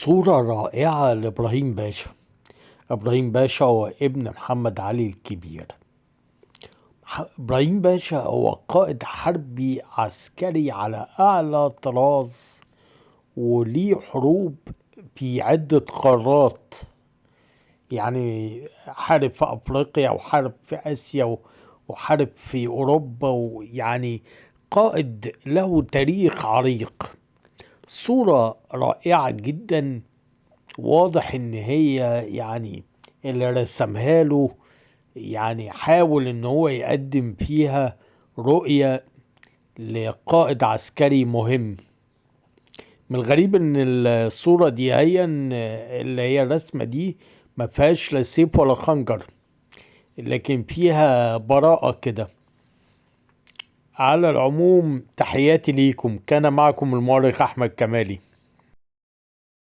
صورة رائعة لإبراهيم باشا. إبراهيم باشا هو ابن محمد علي الكبير. إبراهيم باشا هو قائد حربي عسكري على أعلى طراز، وليه حروب في عدة قارات. يعني حارب في أفريقيا وحارب في آسيا وحارب في أوروبا، ويعني قائد له تاريخ عريق. صورة رائعة جدا. واضح ان هي يعني اللي رسمها له يعني حاول ان هو يقدم فيها رؤية لقائد عسكري مهم. من الغريب ان الصورة دي اللي هي الرسمة دي ما فيهاش لا سيف ولا خنجر، لكن فيها براءة كده. على العموم، تحياتي ليكم. كان معكم المؤرخ أحمد كمالي.